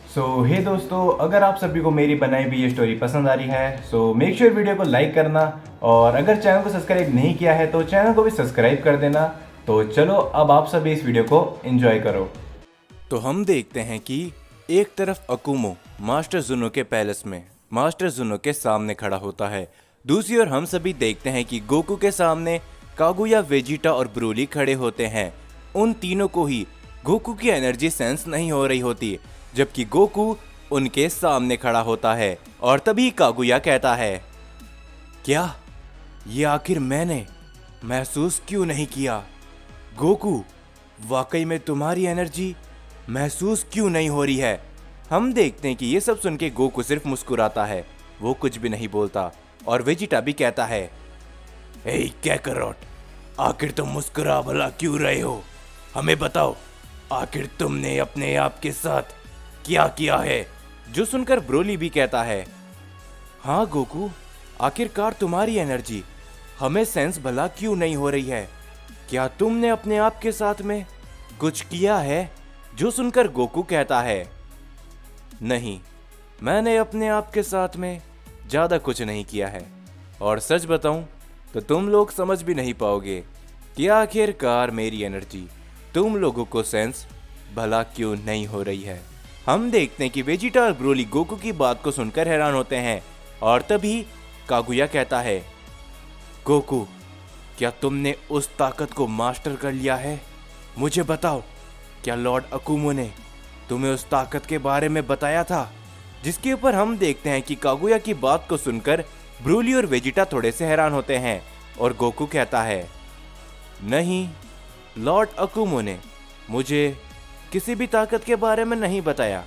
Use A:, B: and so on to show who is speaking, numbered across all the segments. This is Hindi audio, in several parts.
A: हे दोस्तों, अगर आप सभी को मेरी बनाई हुई ये स्टोरी पसंद आ रही है मेक श्योर वीडियो को लाइक करना, और अगर चैनल को सब्सक्राइब नहीं किया है तो चैनल को भी सब्सक्राइब कर देना। तो चलो अब आप सभी इस वीडियो को एंजॉय करो।
B: तो हम देखते हैं कि एक तरफ अकुमो मास्टर जुनो के पैलेस में मास्टर जुनो के सामने खड़ा होता है। दूसरी ओर हम सभी देखते हैं कि गोकू के सामने कागुया, वेजिटा और ब्रोली खड़े होते हैं। उन तीनों को ही गोकू की एनर्जी सेंस नहीं हो रही होती, जबकि गोकू उनके सामने खड़ा होता है। और तभी कागुया कहता है, क्या ये आखिर मैंने महसूस क्यों नहीं किया? गोकू, वाकई में तुम्हारी एनर्जी महसूस क्यों नहीं हो रही है? हम देखते हैं कि ये सब सुन के गोकू सिर्फ मुस्कुराता है, वो कुछ भी नहीं बोलता। और वेजिटा भी कहता है, ए कैकरोट, आखिर तुम मुस्कुरा भला क्यों रहे हो? हमें बताओ, आखिर तुमने अपने आप के साथ क्या किया है? जो सुनकर ब्रोली भी कहता है, हाँ गोकू, आखिरकार तुम्हारी एनर्जी हमें सेंस भला क्यों नहीं हो रही है? क्या तुमने अपने आप के साथ में कुछ किया है? जो सुनकर गोकू कहता है, नहीं, मैंने अपने आप के साथ में ज्यादा कुछ नहीं किया है। और सच बताऊं तो तुम लोग समझ भी नहीं पाओगे कि आखिरकार मेरी एनर्जी तुम लोगों को सेंस भला क्यों नहीं हो रही है। हम देखते हैं कि वेजिटा और ब्रोली गोकू की बात को सुनकर हैरान होते हैं। और तभी कागुया कहता है, गोकू, क्या तुमने उस ताकत को मास्टर कर लिया है? मुझे बताओ, क्या लॉर्ड अकुमो ने तुम्हें उस ताकत के बारे में बताया था? जिसके ऊपर हम देखते हैं कि कागुया की बात को सुनकर ब्रोली और वेजिटा थोड़े से हैरान होते हैं। और गोकू कहता है, नहीं, लॉर्ड अकुमो ने मुझे किसी भी ताकत के बारे में नहीं बताया,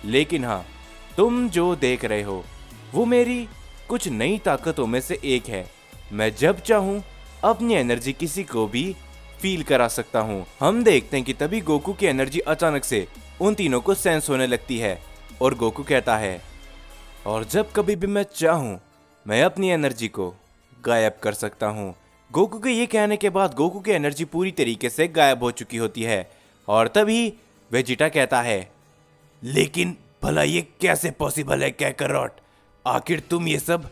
B: लेकिन हाँ, तुम जो देख रहे हो वो मेरी कुछ नई ताकतों में से एक है। मैं जब चाहूं अपनी एनर्जी किसी को भी फील करा सकता हूं। हम देखते हैं कि तभी गोकू की एनर्जी अचानक से उन तीनों को सेंस होने लगती है। और गोकू कहता है, और जब कभी भी मैं चाहूं मैं अपनी एनर्जी को गायब कर सकता हूं। गोकू के ये कहने के बाद गोकू की एनर्जी पूरी तरीके से गायब हो चुकी होती है। और तभी वेजिटा कहता है, लेकिन भला ये कैसे पॉसिबल है कैकरोट? आखिर तुम ये सब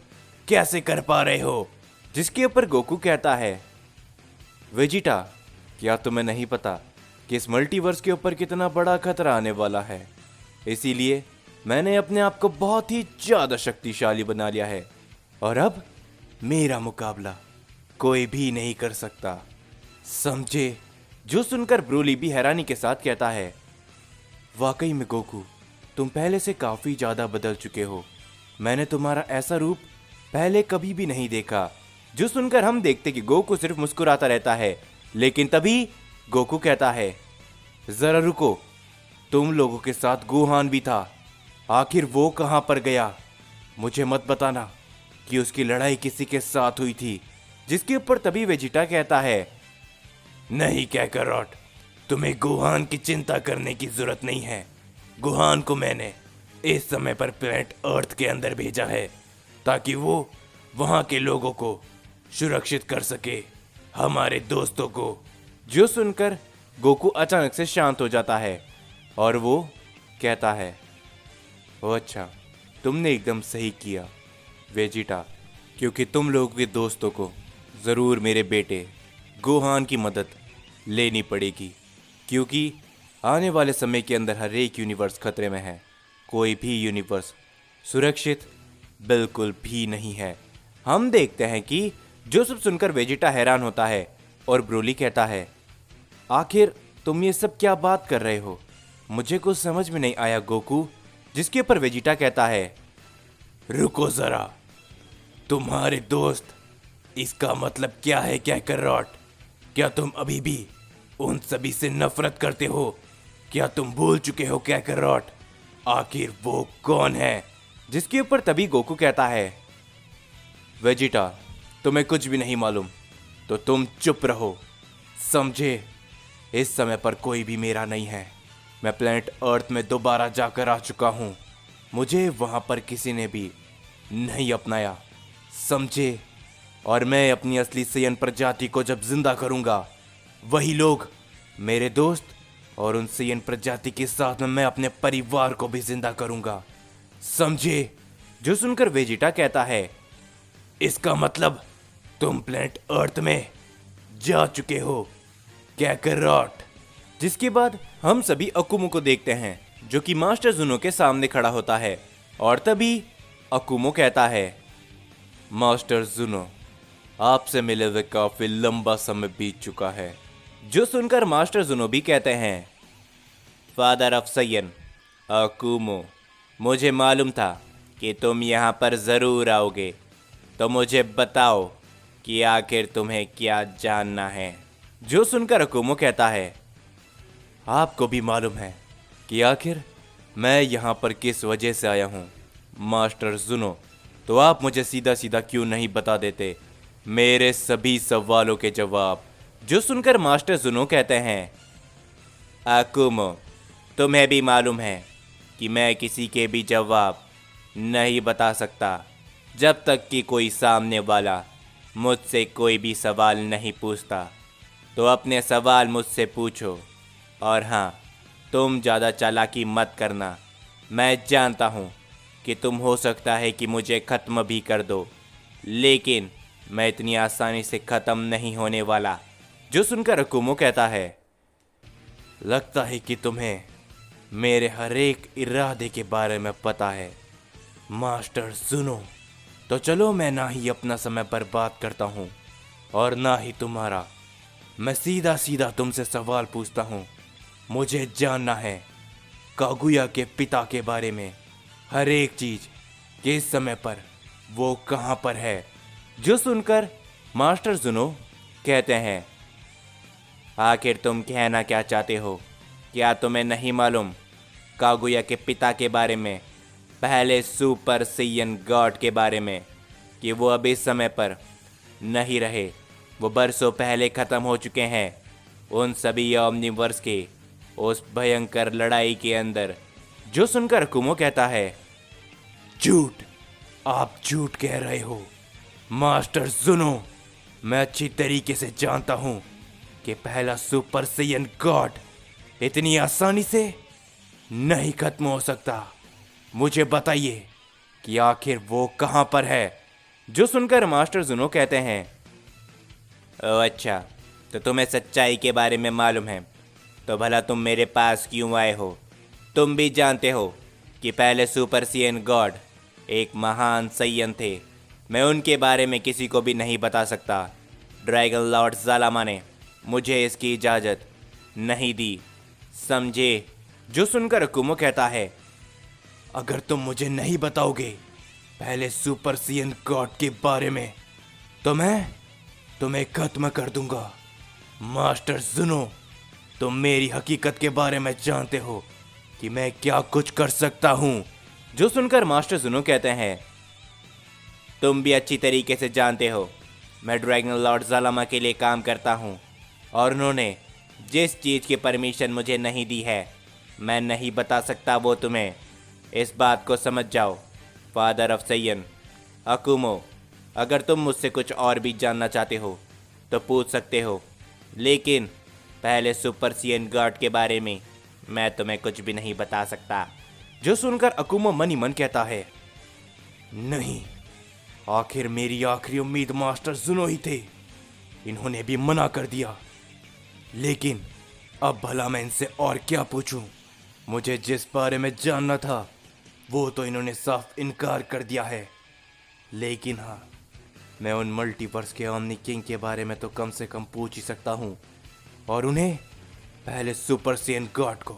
B: कैसे कर पा रहे हो? जिसके ऊपर गोकू कहता है, वेजिटा, क्या तुम्हें नहीं पता कि इस मल्टीवर्स के ऊपर कितना बड़ा खतरा आने वाला है? इसीलिए मैंने अपने आप को बहुत ही ज्यादा शक्तिशाली बना लिया है, और अब मेरा मुकाबला कोई भी नहीं कर सकता, समझे? जो सुनकर ब्रोली भी हैरानी के साथ कहता है, वाकई में गोकू, तुम पहले से काफी ज्यादा बदल चुके हो। मैंने तुम्हारा ऐसा रूप पहले कभी भी नहीं देखा। जो सुनकर हम देखते कि गोकू सिर्फ मुस्कुराता रहता है। लेकिन तभी गोकू कहता है, जरा रुको, तुम लोगों के साथ गोहान भी था, आखिर वो कहां पर गया? मुझे मत बताना कि उसकी लड़ाई किसी के साथ हुई थी। जिसके ऊपर तभी वेजिटा कहता है, नहीं कैकरोट, तुम्हें गोहान की चिंता करने की जरूरत नहीं है। गोहान को मैंने इस समय पर प्लेनेट अर्थ के अंदर भेजा है ताकि वो वहां के लोगों को सुरक्षित कर सके, हमारे दोस्तों को। जो सुनकर गोकू अचानक से शांत हो जाता है और वो कहता है, ओ अच्छा, तुमने एकदम सही किया वेजिटा, क्योंकि तुम लोगों के दोस्तों को ज़रूर मेरे बेटे गोहान की मदद लेनी पड़ेगी, क्योंकि आने वाले समय के अंदर हर एक यूनिवर्स खतरे में है। कोई भी यूनिवर्स सुरक्षित बिल्कुल भी नहीं है। हम देखते हैं कि जो सब सुनकर वेजिटा हैरान होता है और ब्रोली कहता है, आखिर तुम ये सब क्या बात कर रहे हो? मुझे कुछ समझ में नहीं आया गोकू। जिसके ऊपर वेजिटा कहता है, रुको जरा, तुम्हारे दोस्त, इसका मतलब क्या है कैकरोट? क्या तुम अभी भी उन सभी से नफरत करते हो? क्या तुम भूल चुके हो कैकरोट, आखिर वो कौन है? जिसके ऊपर तभी गोकू कहता है, वेजिटा, तुम्हें कुछ भी नहीं मालूम तो तुम चुप रहो, समझे? इस समय पर कोई भी मेरा नहीं है। मैं प्लेनेट अर्थ में दोबारा जाकर आ चुका हूं। मुझे वहां पर किसी ने भी नहीं अपनाया, समझे? और मैं अपनी असली सयन प्रजाति को जब जिंदा करूंगा, वही लोग मेरे दोस्त और उन सैयन प्रजाति के साथ में मैं अपने परिवार को भी जिंदा करूंगा, समझे? जो सुनकर वेजिटा कहता है, इसका मतलब तुम प्लेनेट अर्थ में जा चुके हो, कैकरॉट। जिसके बाद हम सभी अकुमो को देखते हैं जो कि मास्टर जुनो के सामने खड़ा होता है। और तभी अकुमो कहता है, मास्टर जुनो, आपसे मिले हुए काफी लंबा समय बीत चुका है। जो सुनकर मास्टर जुनो भी कहते हैं, फादर ऑफ सैयन अकुमो, मुझे मालूम था कि तुम यहाँ पर जरूर आओगे, तो मुझे बताओ कि आखिर तुम्हें क्या जानना है। जो सुनकर अकुमो कहता है, आपको भी मालूम है कि आखिर मैं यहाँ पर किस वजह से आया हूँ मास्टर जुनो, तो आप मुझे सीधा सीधा क्यों नहीं बता देते मेरे सभी सवालों के जवाब। जो सुनकर मास्टर जुनो कहते हैं, अकुमो, तुम्हें भी मालूम है कि मैं किसी के भी जवाब नहीं बता सकता जब तक कि कोई सामने वाला मुझसे कोई भी सवाल नहीं पूछता। तो अपने सवाल मुझसे पूछो, और हाँ, तुम ज़्यादा चालाकी मत करना। मैं जानता हूँ कि तुम हो सकता है कि मुझे ख़त्म भी कर दो, लेकिन मैं इतनी आसानी से ख़त्म नहीं होने वाला। जो सुनकर अकुमो कहता है, लगता है कि तुम्हें मेरे हर एक इरादे के बारे में पता है मास्टर जुनो। तो चलो, मैं ना ही अपना समय बर्बाद करता हूँ और ना ही तुम्हारा। मैं सीधा सीधा तुमसे सवाल पूछता हूँ। मुझे जानना है कागुया के पिता के बारे में, हर एक चीज, किस समय पर वो कहाँ पर है। जो सुनकर मास्टर जुनो कहते हैं, आखिर तुम कहना क्या चाहते हो? क्या तुम्हें नहीं मालूम कागुया के पिता के बारे में, पहले सुपर सैयन गॉड के बारे में, कि वो अब इस समय पर नहीं रहे, वो बरसों पहले ख़त्म हो चुके हैं उन सभी ओमनिवर्स के उस भयंकर लड़ाई के अंदर। जो सुनकर अकुमो कहता है, झूठ, आप झूठ कह रहे हो मास्टर जुनो। मैं अच्छी तरीके से जानता हूँ कि पहला सुपर सैयन गॉड इतनी आसानी से नहीं खत्म हो सकता। मुझे बताइए कि आखिर वो कहाँ पर है। जो सुनकर मास्टर जुनो कहते हैं, ओह अच्छा, तो तुम्हें सच्चाई के बारे में मालूम है, तो भला तुम मेरे पास क्यों आए हो? तुम भी जानते हो कि पहले सुपर सैयन गॉड एक महान सैयन थे। मैं उनके बारे में किसी को भी नहीं बता सकता। ड्रैगन लॉर्ड ज़ालामा ने मुझे इसकी इजाज़त नहीं दी, समझे? जो सुनकर अकुमो कहता है, अगर तुम मुझे नहीं बताओगे पहले सुपर सैयन गॉड के बारे में, तो मैं तुम्हें खत्म कर दूंगा। मास्टर जुनो, तुम मेरी हकीकत के बारे में जानते हो कि मैं क्या कुछ कर सकता हूँ। जो सुनकर मास्टर जुनो कहते हैं, तुम भी अच्छी तरीके से जानते हो मैं ड्रैगन लॉर्ड ज़ालामा के लिए काम करता हूँ, और उन्होंने जिस चीज़ की परमिशन मुझे नहीं दी है मैं नहीं बता सकता वो तुम्हें। इस बात को समझ जाओ फादर ऑफ सैयन अकुमो। अगर तुम मुझसे कुछ और भी जानना चाहते हो तो पूछ सकते हो, लेकिन पहले सुपर सैयन गॉड के बारे में मैं तुम्हें कुछ भी नहीं बता सकता। जो सुनकर अकुमो मन ही मन कहता है, नहीं, आखिर मेरी आखिरी उम्मीद मास्टर जुनो ही थे, इन्होंने भी मना कर दिया। लेकिन अब भला मैं इनसे और क्या पूछूं? मुझे जिस बारे में जानना था वो तो इन्होंने साफ इनकार कर दिया है। लेकिन हाँ, मैं उन मल्टीवर्स के ओमनी किंग के बारे में तो कम से कम पूछ ही सकता हूँ, और उन्हें पहले सुपर सैयन गॉड को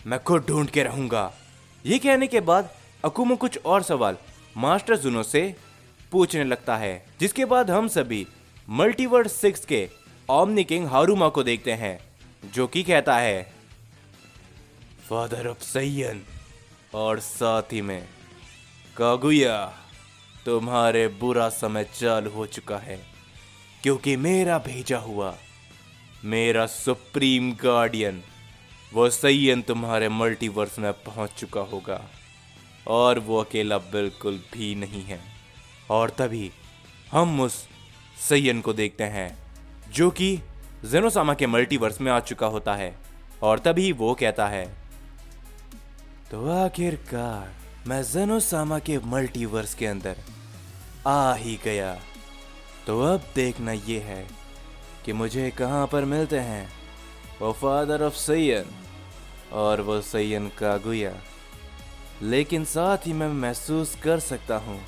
B: मैं खुद ढूंढ के रहूंगा। ये कहने के बाद अकुमो कुछ और सवाल मास्टर जुनो से पूछने लगता है, जिसके बाद हम सभी मल्टीवर्स 6 के ओमनी किंग हारुमा को देखते हैं, जो कि कहता है, फादर ऑफ सैयन और साथ ही में कागुया, तुम्हारे बुरा समय चालू हो चुका है, क्योंकि मेरा भेजा हुआ मेरा सुप्रीम गार्डियन वो सैयन तुम्हारे मल्टीवर्स में पहुंच चुका होगा, और वो अकेला बिल्कुल भी नहीं है। और तभी हम उस सैयन को देखते हैं जो कि जेनोसामा के मल्टीवर्स में आ चुका होता है, और तभी वो कहता है, तो आखिरकार मैं ज़ेनोसामा के मल्टीवर्स के अंदर आ ही गया। तो अब देखना ये है कि मुझे कहाँ पर मिलते हैं वो फादर ऑफ सैयन और वो सैयन कागुया। लेकिन साथ ही मैं महसूस कर सकता हूँ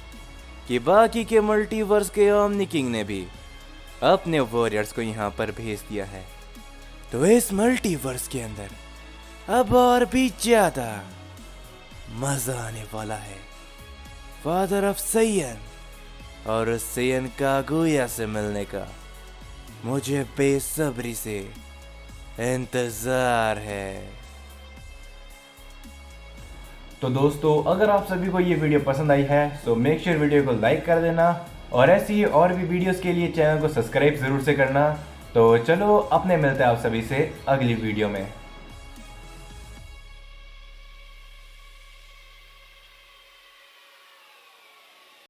B: कि बाकी के मल्टीवर्स के ओमनी किंग ने भी अपने वॉरियर्स को यहाँ पर भेज दिया है। तो इस मल्टीवर्स के अंदर अब और भी ज्यादा मजा आने वाला है। फादर ऑफ सैयन और उस सैयन कागुया से मिलने का मुझे बेसब्री से इंतजार है।
A: तो दोस्तों, अगर आप सभी को ये वीडियो पसंद आई है तो मेक श्योर वीडियो को लाइक कर देना और ऐसी ही और भी वीडियोस के लिए चैनल को सब्सक्राइब ज़रूर से करना। तो चलो, अपने मिलते हैं आप सभी से अगली वीडियो में।